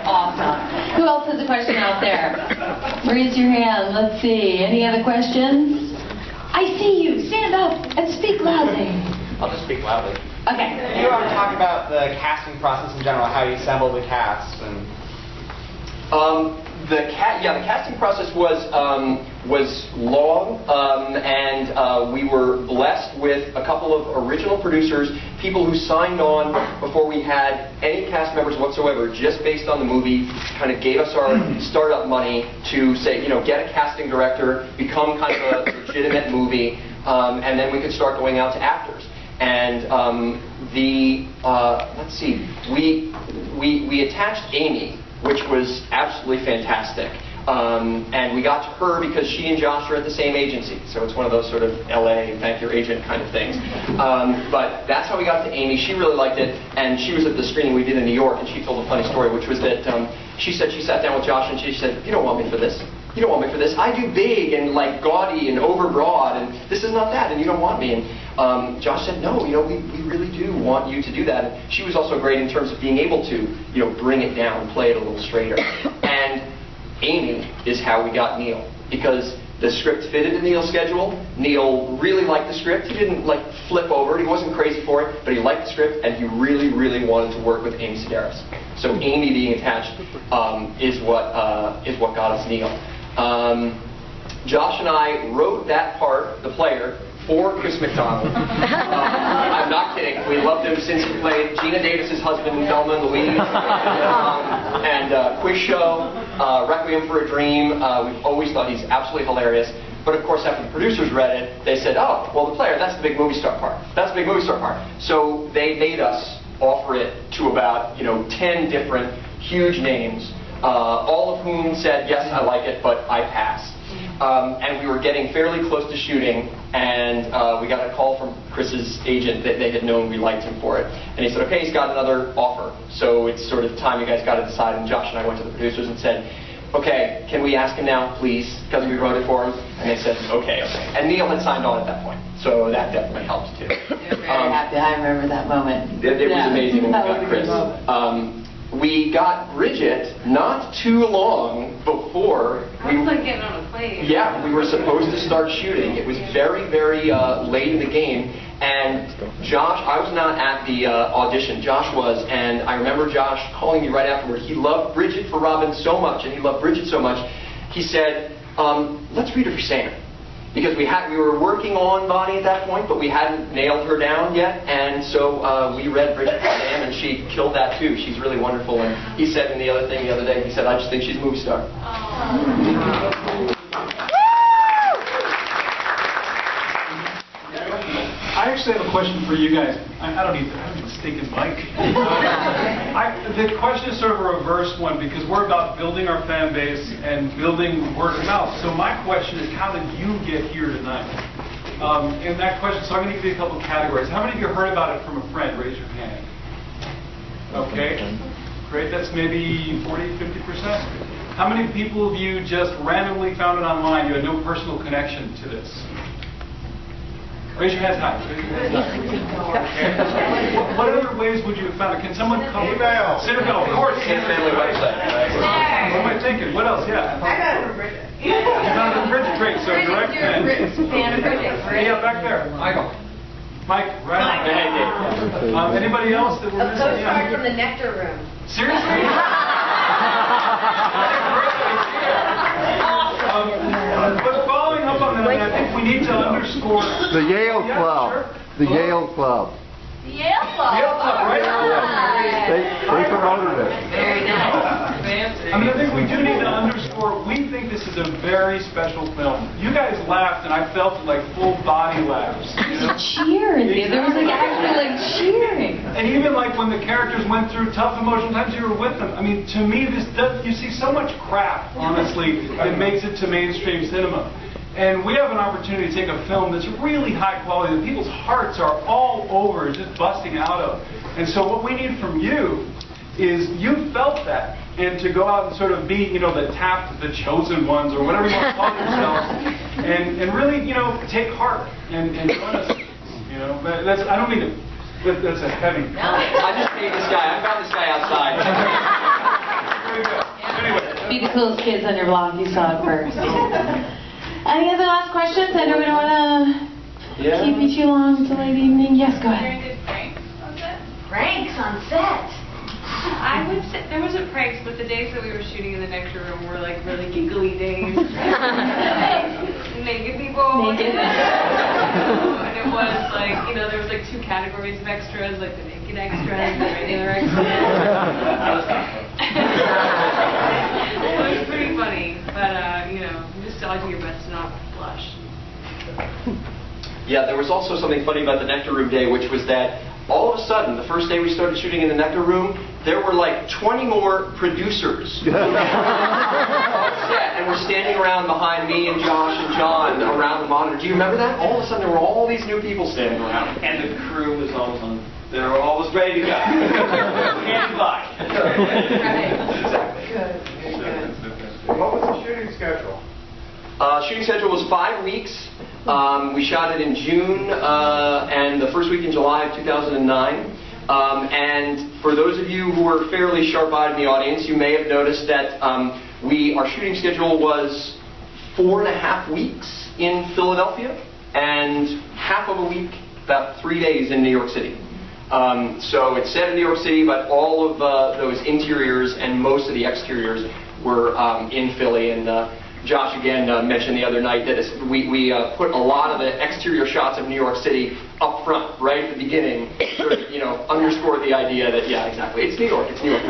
Awesome. Who else has a question out there? Raise your hand. Let's see. Any other questions? I see you. Stand up and speak loudly. I'll just speak loudly. Okay. You want to talk about the casting process in general, how you assemble the cast, and the casting process was long, and we were blessed with a couple of original producers, people who signed on before we had any cast members whatsoever, just based on the movie, kind of gave us our startup money to say, get a casting director, become kind of a legitimate movie, and then we could start going out to actors. And let's see, we attached Amy, which was absolutely fantastic. And we got to her because she and Josh are at the same agency. So it's one of those sort of LA, thank your agent kind of things. But that's how we got to Amy. She really liked it. And she was at the screening we did in New York, and she told a funny story, which was that she said she sat down with Josh and she said, "You don't want me for this. You don't want me for this. I do big and like gaudy and overbroad, and this is not that, and you don't want me." And Josh said, "No, we really do want you to do that." And she was also great in terms of being able to, bring it down, play it a little straighter. And Amy is how we got Neil, because the script fitted in Neil's schedule. Neil really liked the script. He didn't flip over. He wasn't crazy for it, but he liked the script, and he really, really wanted to work with Amy Sedaris. So Amy being attached is what got us Neil. Josh and I wrote that part, the player, for Chris McDonald. I'm not kidding. We loved him since he played Gina Davis's husband in Thelma and Louise, and Quiz Show, Requiem for a Dream. We've always thought he's absolutely hilarious. But of course, after the producers read it, they said, "Oh, well, the player, that's the big movie star part. That's the big movie star part." So they made us offer it to about 10 different huge names, all of whom said, "Yes, I like it, but I pass." And we were getting fairly close to shooting, and we got a call from Chris's agent that they had known we liked him for it. And he said, "Okay, he's got another offer, so it's sort of time you guys got to decide." And Josh and I went to the producers and said, "Okay, can we ask him now, please, because we wrote it for him?" And they said, okay. And Neil had signed on at that point, so that definitely helped too. They were very happy. I remember that moment. It was amazing when we got Chris. We got Bridget not too long before. It was like getting on a plane. Yeah, we were supposed to start shooting. It was very, very late in the game. And Josh, I was not at the audition. Josh was, and I remember Josh calling me right afterward. He loved Bridget for Robin so much, and he loved Bridget so much. He said, "Let's read her for Sam." Because we were working on Bonnie at that point, but we hadn't nailed her down yet, and so we read Bridget for Sam, and she killed that too. She's really wonderful. And he said in the other thing the other day, he said, "I just think she's a movie star." I actually have a question for you guys. I don't need a stinking mic. The question is sort of a reverse one, because we're about building our fan base and building word of mouth. So my question is, how did you get here tonight? In that question, so I'm going to give you a couple of categories. How many of you heard about it from a friend? Raise your hand. Okay, great. That's maybe 40, 50%. How many people of you just randomly found it online? You had no personal connection to this? Raise your hands high. Okay. What other ways would you have found it? Can someone come? Email. Citadel, of course. Family website. What am I thinking? What else? Yeah. I got it from Bridget. You found it from Bridget. Great. So direct fan. Fan of Bridget. Yeah, back there. Michael. Mike, right? Hey. Anybody else that we're missing? A postcard from the Nectar Room. Seriously? But following up on that, I think we need to underscore the Yale Club. Sure. The Yale Club. The Yale Club. Yale Club, right? Yeah. They promoted it. Very nice. I mean, I think we do need to underscore, we think this is a very special film. You guys laughed, and I felt like full body laughs. Cheering. There was actually cheering. And even when the characters went through tough emotional times, you were with them. I mean, to me, you see so much crap, honestly, that makes it to mainstream cinema. And we have an opportunity to take a film that's really high quality, that people's hearts are all over, just busting out of. And so what we need from you is, you felt that, and to go out and sort of be, the tapped, the chosen ones, or whatever you want to call yourselves, and really, take heart and join us. I don't mean to. That's a heavy. I just paid this guy. I found this guy outside. the coolest kids on your block. You saw it first. Any other last questions? I know we don't want to keep you too long until late evening. Yes, go ahead. Pranks on set. I would say there wasn't pranks, but the days that we were shooting in the nectar room were like really giggly days. Naked people. Naked. And it was like, you know, there was like 2 categories of extras, like the naked extras and the regular extras. It was pretty funny, but you know, just always do your best to not blush. Yeah, there was also something funny about the Nectar Room day, which was that all of a sudden, the first day we started shooting in the Nectar Room, there were like 20 more producers on set, and we're standing around behind me and Josh and John around the monitor. Do you remember that? All of a sudden, there were all these new people standing around. And the crew was always on. They were always ready to go. Stand by. Exactly. What was the shooting schedule? Shooting schedule was 5 weeks. We shot it in June and the first week in July of 2009. And for those of you who are fairly sharp-eyed in the audience, you may have noticed that our shooting schedule was 4.5 weeks in Philadelphia and half of a week, about 3 days in New York City. So it's set in New York City, but all of those interiors and most of the exteriors were in Philly. And Josh again mentioned the other night that we put a lot of the exterior shots of New York City up front, right at the beginning, sort of, you know, underscore the idea that, yeah, exactly, it's New York, it's New York.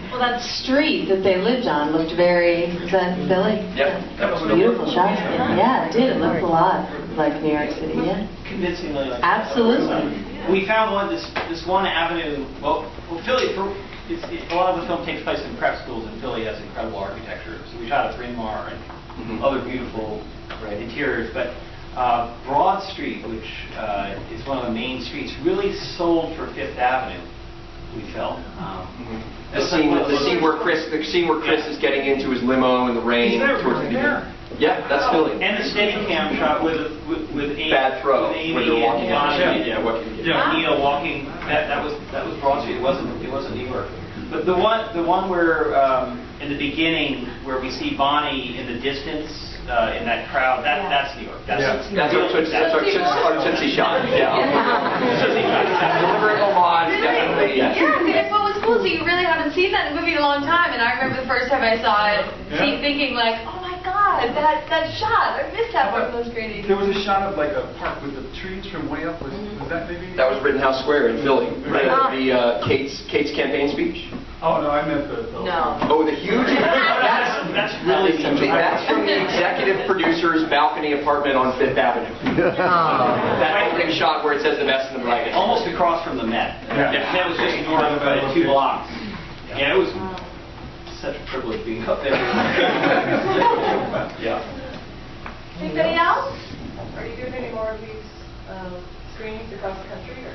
Well, that street that they lived on looked very, is that Philly? Yep. That was Beautiful shots. Yeah, it did. It looked a lot like New York City, yeah. Convincingly. Like Absolutely. We found this one avenue. Well, Philly. A lot of the film takes place in prep schools, and Philly has incredible architecture. So we shot at Bryn Mawr and other beautiful interiors. But Broad Street, which is one of the main streets, really sold for Fifth Avenue. We felt The scene where Chris is getting into his limo in the rain towards the beginning. Yeah, that's Philly. And the Steadicam shot with Amy, Bad throw, with Amy where they're walking and out. Josh, Yeah, what can you do? Neil walking. That was Broad Street. It wasn't New York. But the one where in the beginning where we see Bonnie in the distance in that crowd, that's New York. That's our Tootsie shot. Yeah. Tootsie shot. Delivering homage, definitely. Yeah, I mean, it's what was cool. So you really haven't seen that movie in a long time, and I remember the first time I saw it, thinking like, oh my God, that shot. I missed that one of those screenings. There was a shot of like a park with the trees from way up. Was that maybe? That was Rittenhouse Square in Philly. Right. The Kate's campaign speech. Oh no, I meant the. No. Oh, the huge. That's really That's from the executive producer's balcony apartment on Fifth Avenue. That opening shot where it says the best and the brightest. almost across from the Met. Yeah. That was just north of about 2 blocks. Yeah, it was such a privilege being up there. Yeah. Anybody else? Are you doing any more of these screenings across the country? Or?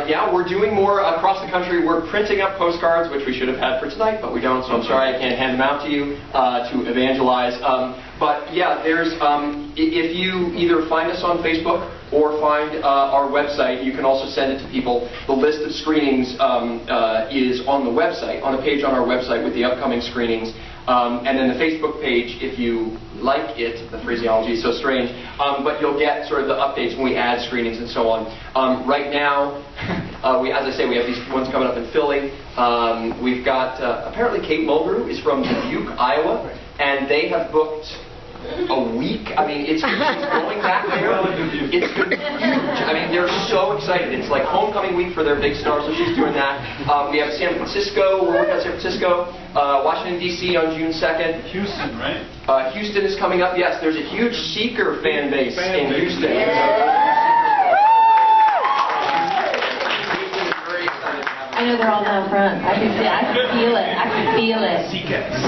Yeah, we're doing more across the country. We're printing up postcards, which we should have had for tonight, but we don't, so I'm sorry I can't hand them out to you to evangelize. But yeah, there's, if you either find us on Facebook or find our website, you can also send it to people. The list of screenings is on the website, on a page on our website with the upcoming screenings. And then the Facebook page, if you like it, the phraseology is so strange, but you'll get sort of the updates when we add screenings and so on. Right now, as I say, we have these ones coming up in Philly. We've got, apparently Kate Mulgrew is from Dubuque, Iowa, and they have booked a week. I mean, she's going back there. It's huge. I mean, they're so excited. It's like homecoming week for their big star, so she's doing that. We have San Francisco. We're working on San Francisco. Washington, D.C. on June 2nd. Houston, right? Houston is coming up. Yes, there's a huge Seeker fan base in Houston. I know they're all down front. I can feel it. I can feel it.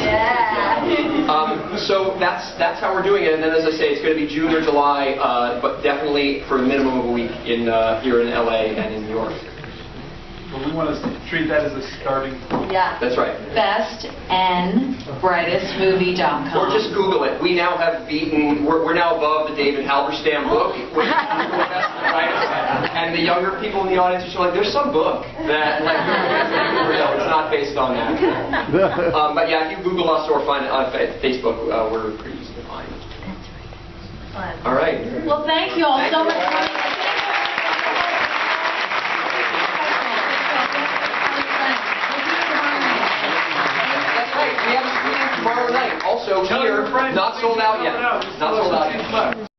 Yeah. So that's how we're doing it. And then, as I say, it's going to be June or July, but definitely for a minimum of a week in here in LA and in New York. but we want to treat that as a starting point. Yeah. That's right. bestandbrightestmovie.com. Or just Google it. We now have beaten, we're now above the David Halberstam book, which is the best and brightest. And the younger people in the audience are like, there's some book that, like, no, it's not based on that. But yeah, if you Google us or find it on Facebook, we're pretty easy to find. Fun. All right. Well, thank you all Thank so you. much. That's right. We have a screening tomorrow night. Also Tell here, your friends, not sold out yet. Not Not sold out yet.